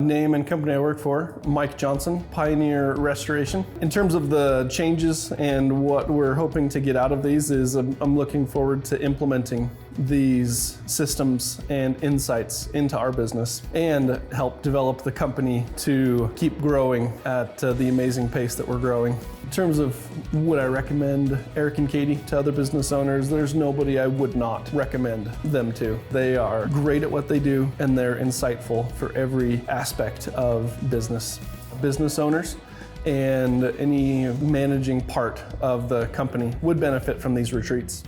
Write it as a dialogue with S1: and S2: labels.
S1: name and company I work for, Mike Johnson, Pioneer Restoration. In terms of the changes and what we're hoping to get out of these is I'm looking forward to implementing these systems and insights into our business and help develop the company to keep growing at the amazing pace that we're growing. In terms of would I recommend Eric and Katie to other business owners, there's nobody I would not recommend them to. They are great at what they do and they're insightful for every aspect of business. Business owners and any managing part of the company would benefit from these retreats.